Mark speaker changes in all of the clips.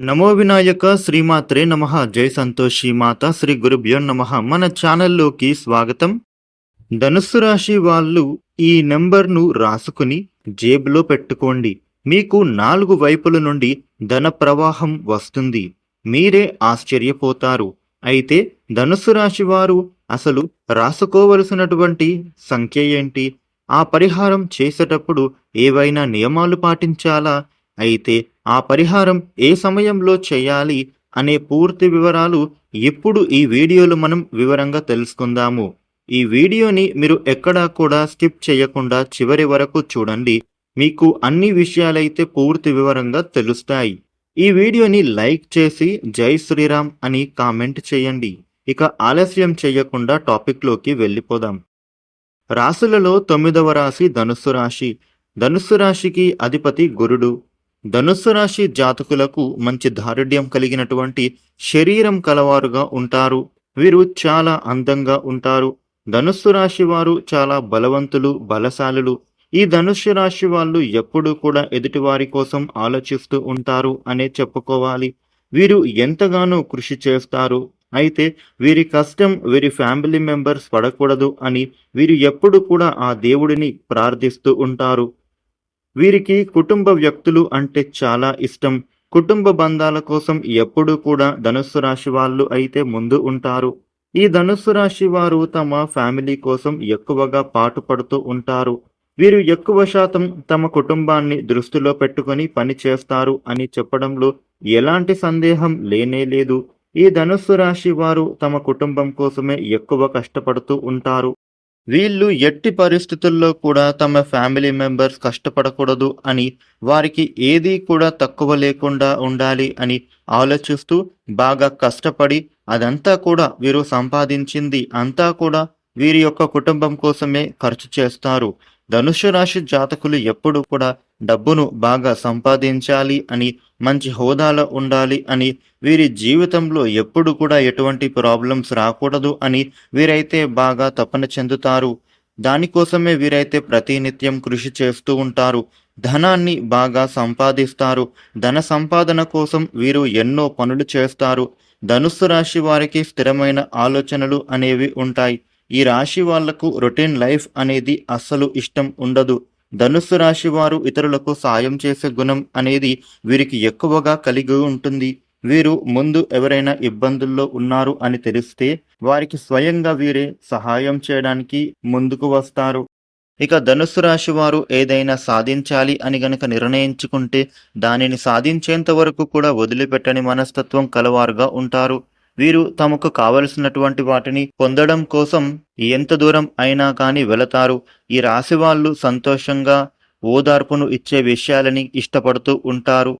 Speaker 1: నమో వినాయక శ్రీమాత్రే నమః. జై సంతోషి మాత శ్రీ గురుభ్యో నమః. మన ఛానల్లోకి స్వాగతం. ధనుస్సు రాశి వాళ్ళు ఈ నెంబర్ను రాసుకుని జేబులో పెట్టుకోండి. మీకు 4 వైపుల నుండి ధన ప్రవాహం వస్తుంది. మీరే ఆశ్చర్యపోతారు. అయితే ధనుస్సు రాశి వారు అసలు రాసుకోవలసినటువంటి సంఖ్య ఏంటి? ఆ పరిహారం చేసేటప్పుడు ఏవైనా నియమాలు పాటించాలా? అయితే ఆ పరిహారం ఏ సమయంలో చేయాలి అనే పూర్తి వివరాలు ఇప్పుడు ఈ వీడియోలో మనం వివరంగా తెలుసుకుందాము. ఈ వీడియోని మీరు ఎక్కడా కూడా స్కిప్ చేయకుండా చివరి వరకు చూడండి. మీకు అన్ని విషయాలైతే పూర్తి వివరంగా తెలుస్తాయి. ఈ వీడియోని లైక్ చేసి జై శ్రీరామ్ అని కామెంట్ చేయండి. ఇక ఆలస్యం చేయకుండా టాపిక్లోకి వెళ్ళిపోదాం. రాశులలో 9వ రాశి ధనుస్సు రాశి. ధనుస్సు రాశికి అధిపతి గురుడు. ధనుస్సు రాశి జాతకులకు మంచి దారుఢ్యం కలిగినటువంటి శరీరం కలవారుగా ఉంటారు. వీరు చాలా అందంగా ఉంటారు. ధనుస్సు రాశి వారు చాలా బలవంతులు, బలశాలులు. ఈ ధనుస్సు రాశి వాళ్ళు ఎప్పుడూ కూడా ఎదుటివారి కోసం ఆలోచిస్తూ ఉంటారు అనే చెప్పుకోవాలి. వీరు ఎంతగానో కృషి చేస్తారు. అయితే వీరి కష్టం వీరి ఫ్యామిలీ మెంబర్స్ పడకూడదు అని వీరు ఎప్పుడు కూడా ఆ దేవుడిని ప్రార్థిస్తూ ఉంటారు. వీరికి కుటుంబ వ్యక్తులు అంటే చాలా ఇష్టం. కుటుంబ బంధాల కోసం ఎప్పుడూ కూడా ధనుస్సు రాశి వాళ్ళు అయితే ముందు ఉంటారు. ఈ ధనుస్సు రాశి వారు తమ ఫ్యామిలీ కోసం ఎక్కువగా పాటుపడుతూ ఉంటారు. వీరు ఎక్కువ శాతం తమ కుటుంబాన్ని దృష్టిలో పెట్టుకొని పని చేస్తారు అని చెప్పడంలో ఎలాంటి సందేహం లేనేలేదు. ఈ ధనుస్సు రాశి వారు తమ కుటుంబం కోసమే ఎక్కువ కష్టపడుతూ ఉంటారు. వీళ్ళు ఎట్టి పరిస్థితుల్లో కూడా తమ ఫ్యామిలీ మెంబర్స్ కష్టపడకూడదు అని, వారికి ఏదీ కూడా తక్కువ లేకుండా ఉండాలి అని ఆలోచిస్తూ బాగా కష్టపడి అదంతా కూడా వీరు సంపాదించింది అంతా కూడా వీరి యొక్క కుటుంబం కోసమే ఖర్చు చేస్తారు. ధనుస్సు రాశి జాతకులు ఎప్పుడు కూడా డబ్బును బాగా సంపాదించాలి అని, మంచి హోదాలో ఉండాలి అని, వీరి జీవితంలో ఎప్పుడు కూడా ఎటువంటి ప్రాబ్లమ్స్ రాకూడదు అని వీరైతే బాగా తపన చెందుతారు. దానికోసమే వీరైతే ప్రతినిత్యం కృషి చేస్తూ ఉంటారు. ధనాన్ని బాగా సంపాదిస్తారు. ధన సంపాదన కోసం వీరు ఎన్నో పనులు చేస్తారు. ధనుస్సు రాశి వారికి స్థిరమైన ఆలోచనలు అనేవి ఉంటాయి. ఈ రాశి వాళ్లకు రొటీన్ లైఫ్ అనేది అస్సలు ఇష్టం ఉండదు. ధనుస్సు రాశి వారు ఇతరులకు సాయం చేసే గుణం అనేది వీరికి ఎక్కువగా కలిగి ఉంటుంది. వీరు ముందు ఎవరైనా ఇబ్బందుల్లో ఉన్నారు అని తెలిస్తే వారికి స్వయంగా వీరే సహాయం చేయడానికి ముందుకు వస్తారు. ఇక ధనుస్సు రాశి వారు ఏదైనా సాధించాలి అని గనక నిర్ణయించుకుంటే దానిని సాధించేంత వరకు కూడా వదిలిపెట్టని మనస్తత్వం కలవారుగా ఉంటారు. వీరు తమకు కావలసినటువంటి వాటిని పొందడం కోసం ఎంత దూరం అయినా కానీ వెళతారు. ఈ రాశి వాళ్ళు సంతోషంగా ఓదార్పును ఇచ్చే విషయాలని ఇష్టపడుతూ ఉంటారు.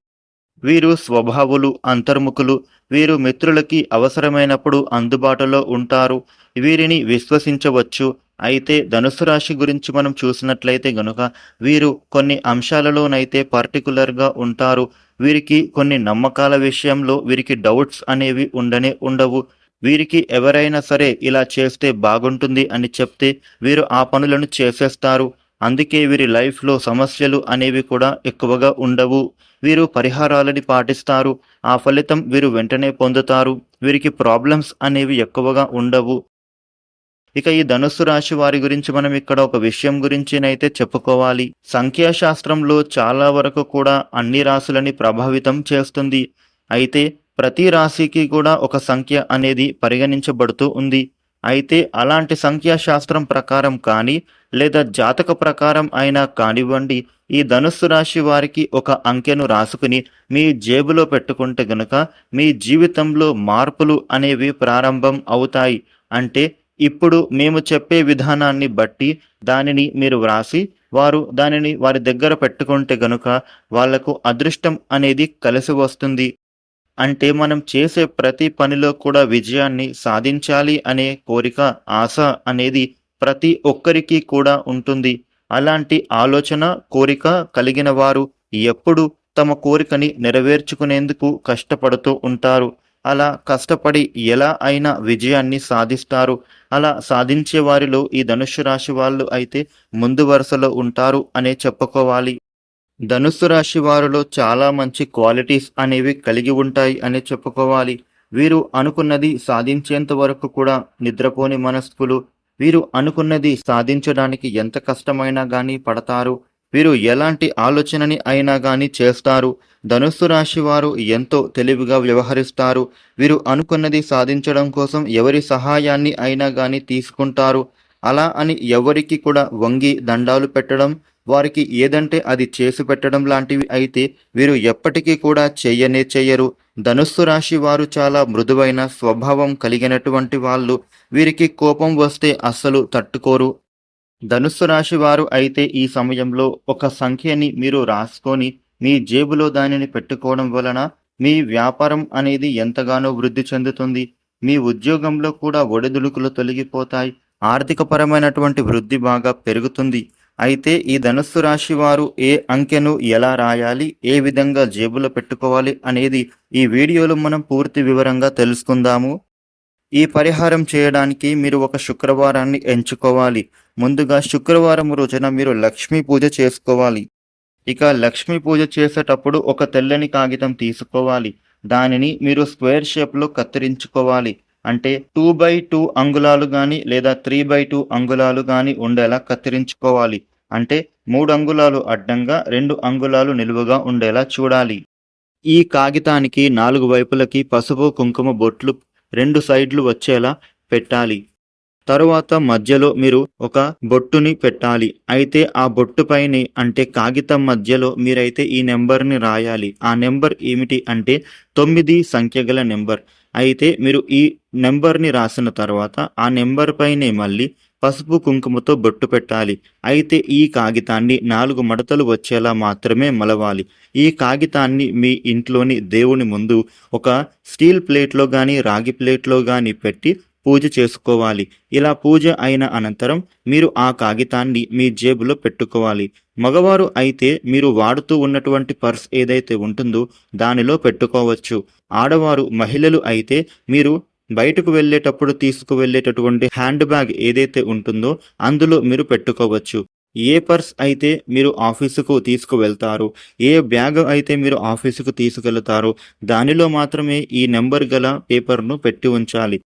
Speaker 1: వీరు స్వభావులు, అంతర్ముఖులు. వీరు మిత్రులకి అవసరమైనప్పుడు అందుబాటులో ఉంటారు. వీరిని విశ్వసించవచ్చు. అయితే ధనుస్సు రాశి గురించి మనం చూసినట్లయితే గనుక వీరు కొన్ని అంశాలలోనైతే పర్టికులర్గా ఉంటారు. వీరికి కొన్ని నమ్మకాల విషయంలో వీరికి డౌట్స్ అనేవి ఉండవు. వీరికి ఎవరైనా సరే ఇలా చేస్తే బాగుంటుంది అని చెప్తే వీరు ఆ పనులను చేసేస్తారు. అందుకే వీరి లైఫ్లో సమస్యలు అనేవి కూడా ఎక్కువగా ఉండవు. వీరు పరిహారాలని పాటిస్తారు. ఆ ఫలితం వీరు వెంటనే పొందుతారు. వీరికి ప్రాబ్లమ్స్ అనేవి ఎక్కువగా ఉండవు. ఇక ఈ ధనుస్సు రాశి వారి గురించి మనం ఇక్కడ ఒక విషయం గురించినైతే చెప్పుకోవాలి. సంఖ్యాశాస్త్రంలో చాలా వరకు కూడా అన్ని రాశులని ప్రభావితం చేస్తుంది. అయితే ప్రతి రాశికి కూడా ఒక సంఖ్య అనేది పరిగణించబడుతూ ఉంది. అయితే అలాంటి సంఖ్యాశాస్త్రం ప్రకారం కానీ లేదా జాతక ప్రకారం అయినా కానివ్వండి, ఈ ధనుస్సు రాశి వారికి ఒక అంకెను రాసుకుని మీ జేబులో పెట్టుకుంటే గనుక మీ జీవితంలో మార్పులు అనేవి ప్రారంభం అవుతాయి. అంటే ఇప్పుడు మేము చెప్పే విధానాన్ని బట్టి దానిని మీరు వ్రాసి వారు దానిని వారి దగ్గర పెట్టుకుంటే గనుక వాళ్లకు అదృష్టం అనేది కలిసి వస్తుంది. అంటే మనం చేసే ప్రతి పనిలో కూడా విజయాన్ని సాధించాలి అనే కోరిక, ఆశ అనేది ప్రతి ఒక్కరికి కూడా ఉంటుంది. అలాంటి ఆలోచన, కోరిక కలిగిన వారు ఎప్పుడు తమ కోరికని నెరవేర్చుకునేందుకు కష్టపడుతూ ఉంటారు. అలా కష్టపడి ఎలా అయినా విజయాన్ని సాధిస్తారు. అలా సాధించే వారిలో ఈ ధనుస్సు రాశి వాళ్ళు అయితే ముందు వరుసలో ఉంటారు అనే చెప్పుకోవాలి. ధనుస్సు రాశి వారిలో చాలా మంచి క్వాలిటీస్ అనేవి కలిగి ఉంటాయి అని చెప్పుకోవాలి. వీరు అనుకున్నది సాధించేంత వరకు కూడా నిద్రపోని మనస్కులు. వీరు అనుకున్నది సాధించడానికి ఎంత కష్టమైనా గానీ పడతారు. వీరు ఎలాంటి ఆలోచనని అయినా గానీ చేస్తారు. ధనుస్సు రాశి వారు ఎంతో తెలివిగా వ్యవహరిస్తారు. వీరు అనుకున్నది సాధించడం కోసం ఎవరి సహాయాన్ని అయినా గానీ తీసుకుంటారు. అలా అని ఎవరికి కూడా వంగి దండాలు పెట్టడం, వారికి ఏదంటే అది చేసి పెట్టడం లాంటివి అయితే వీరు ఎప్పటికీ కూడా చెయ్యరు. ధనుస్సు రాశి వారు చాలా మృదువైన స్వభావం కలిగినటువంటి వాళ్ళు. వీరికి కోపం వస్తే అస్సలు తట్టుకోరు. ధనుస్సు రాశి వారు అయితే ఈ సమయంలో ఒక సంఖ్యని మీరు రాసుకొని మీ జేబులో దానిని పెట్టుకోవడం వలన మీ వ్యాపారం అనేది ఎంతగానో వృద్ధి చెందుతుంది. మీ ఉద్యోగంలో కూడా ఒడిదుడుకులు తొలగిపోతాయి. ఆర్థికపరమైనటువంటి వృద్ధి బాగా పెరుగుతుంది. అయితే ఈ ధనుస్సు రాశి వారు ఏ అంకెను ఎలా రాయాలి, ఏ విధంగా జేబులో పెట్టుకోవాలి అనేది ఈ వీడియోలో మనం పూర్తి వివరంగా తెలుసుకుందాము. ఈ పరిహారం చేయడానికి మీరు ఒక శుక్రవారాన్ని ఎంచుకోవాలి. ముందుగా శుక్రవారం రోజున మీరు లక్ష్మీ పూజ చేసుకోవాలి. ఇక లక్ష్మీ పూజ చేసేటప్పుడు ఒక తెల్లని కాగితం తీసుకోవాలి. దానిని మీరు స్క్వేర్ షేప్లో కత్తిరించుకోవాలి. అంటే 2/2 అంగుళాలు కానీ లేదా 3/2 అంగుళాలు కానీ ఉండేలా కత్తిరించుకోవాలి. అంటే 3 అంగుళాలు అడ్డంగా 2 అంగుళాలు నిలువుగా ఉండేలా చూడాలి. ఈ కాగితానికి 4 వైపులకి పసుపు కుంకుమ బొట్లు 2 సైడ్లు వచ్చేలా పెట్టాలి. తరువాత మధ్యలో మీరు ఒక బొట్టుని పెట్టాలి. అయితే ఆ బొట్టు పైనే అంటే కాగితం మధ్యలో మీరైతే ఈ నెంబర్ని రాయాలి. ఆ నెంబర్ ఏమిటి అంటే 9 సంఖ్య గల నెంబర్. అయితే మీరు ఈ నెంబర్ని రాసిన తర్వాత ఆ నెంబర్ పైనే మళ్ళీ పసుపు కుంకుమతో బొట్టు పెట్టాలి. అయితే ఈ కాగితాన్ని 4 మడతలు వచ్చేలా మాత్రమే మలవాలి. ఈ కాగితాన్ని మీ ఇంట్లోని దేవుని ముందు ఒక స్టీల్ ప్లేట్లో కానీ రాగి ప్లేట్లో కానీ పెట్టి పూజ చేసుకోవాలి. ఇలా పూజ అయిన అనంతరం మీరు ఆ కాగితాన్ని మీ జేబులో పెట్టుకోవాలి. మగవారు అయితే మీరు వాడుతూ ఉన్నటువంటి పర్స్ ఏదైతే ఉంటుందో దానిలో పెట్టుకోవచ్చు. ఆడవారు మహిళలు అయితే మీరు బయటకు వెళ్ళేటప్పుడు తీసుకువెళ్ళేటటువంటి హ్యాండ్ బ్యాగ్ ఏదైతే ఉంటుందో అందులో మీరు పెట్టుకోవచ్చు. ఏ పర్స్ అయితే మీరు ఆఫీసుకు తీసుకువెళ్తారో, ఏ బ్యాగ్ అయితే మీరు ఆఫీసుకు తీసుకెళ్తారో దానిలో మాత్రమే ఈ నెంబర్ గల పేపర్ను పెట్టి ఉంచాలి.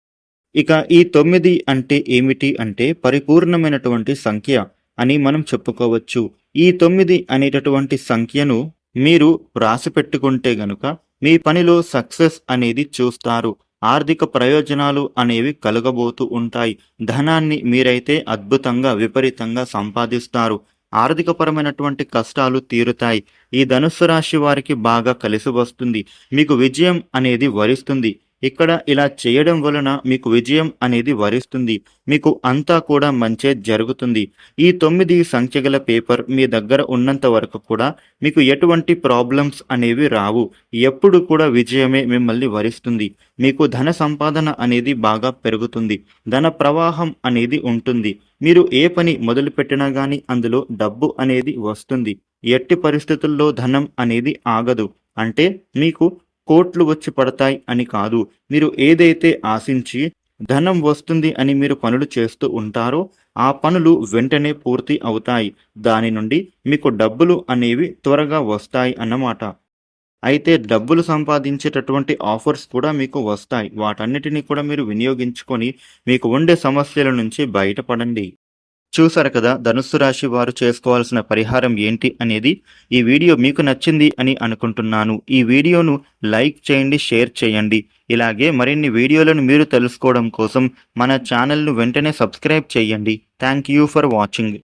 Speaker 1: ఇక ఈ 9 అంటే ఏమిటి అంటే పరిపూర్ణమైనటువంటి సంఖ్య అని మనం చెప్పుకోవచ్చు. ఈ 9 అనేటటువంటి సంఖ్యను మీరు రాసి పెట్టుకుంటే గనుక మీ పనిలో సక్సెస్ అనేది చూస్తారు. ఆర్థిక ప్రయోజనాలు అనేవి కలగబోతూ ఉంటాయి. ధనాన్ని మీరైతే అద్భుతంగా విపరీతంగా సంపాదిస్తారు. ఆర్థికపరమైనటువంటి కష్టాలు తీరుతాయి. ఈ ధనుస్సు రాశి వారికి బాగా కలిసి వస్తుంది. మీకు విజయం అనేది వరిస్తుంది. ఇక్కడ ఇలా చేయడం వలన మీకు విజయం అనేది వరిస్తుంది. మీకు అంతా కూడా మంచే జరుగుతుంది. ఈ 9 సంఖ్యగల పేపర్ మీ దగ్గర ఉన్నంత వరకు కూడా మీకు ఎటువంటి ప్రాబ్లమ్స్ అనేవి రావు. ఎప్పుడు కూడా విజయమే మిమ్మల్ని వరిస్తుంది. మీకు ధన సంపాదన అనేది బాగా పెరుగుతుంది. ధన ప్రవాహం అనేది ఉంటుంది. మీరు ఏ పని మొదలుపెట్టినా కానీ అందులో డబ్బు అనేది వస్తుంది. ఎట్టి పరిస్థితుల్లో ధనం అనేది ఆగదు. అంటే మీకు కోట్లు వచ్చి పడతాయి అని కాదు. మీరు ఏదైతే ఆశించి ధనం వస్తుంది అని మీరు పనులు చేస్తూ ఉంటారో ఆ పనులు వెంటనే పూర్తి అవుతాయి. దాని నుండి మీకు డబ్బులు అనేవి త్వరగా వస్తాయి అన్నమాట. అయితే డబ్బులు సంపాదించేటటువంటి ఆఫర్స్ కూడా మీకు వస్తాయి. వాటన్నిటిని కూడా మీరు వినియోగించుకొని మీకు ఉండే సమస్యల నుంచి బయటపడండి. చూసారు కదా ధనుస్సు రాశి వారు చేసుకోవాల్సిన పరిహారం ఏంటి అనేది. ఈ వీడియో మీకు నచ్చింది అని అనుకుంటున్నాను. ఈ వీడియోను లైక్ చేయండి, షేర్ చేయండి. ఇలాగే మరిన్ని వీడియోలను మీరు తెలుసుకోవడం కోసం మన ఛానల్ను వెంటనే సబ్స్క్రైబ్ చేయండి. Thank you for watching.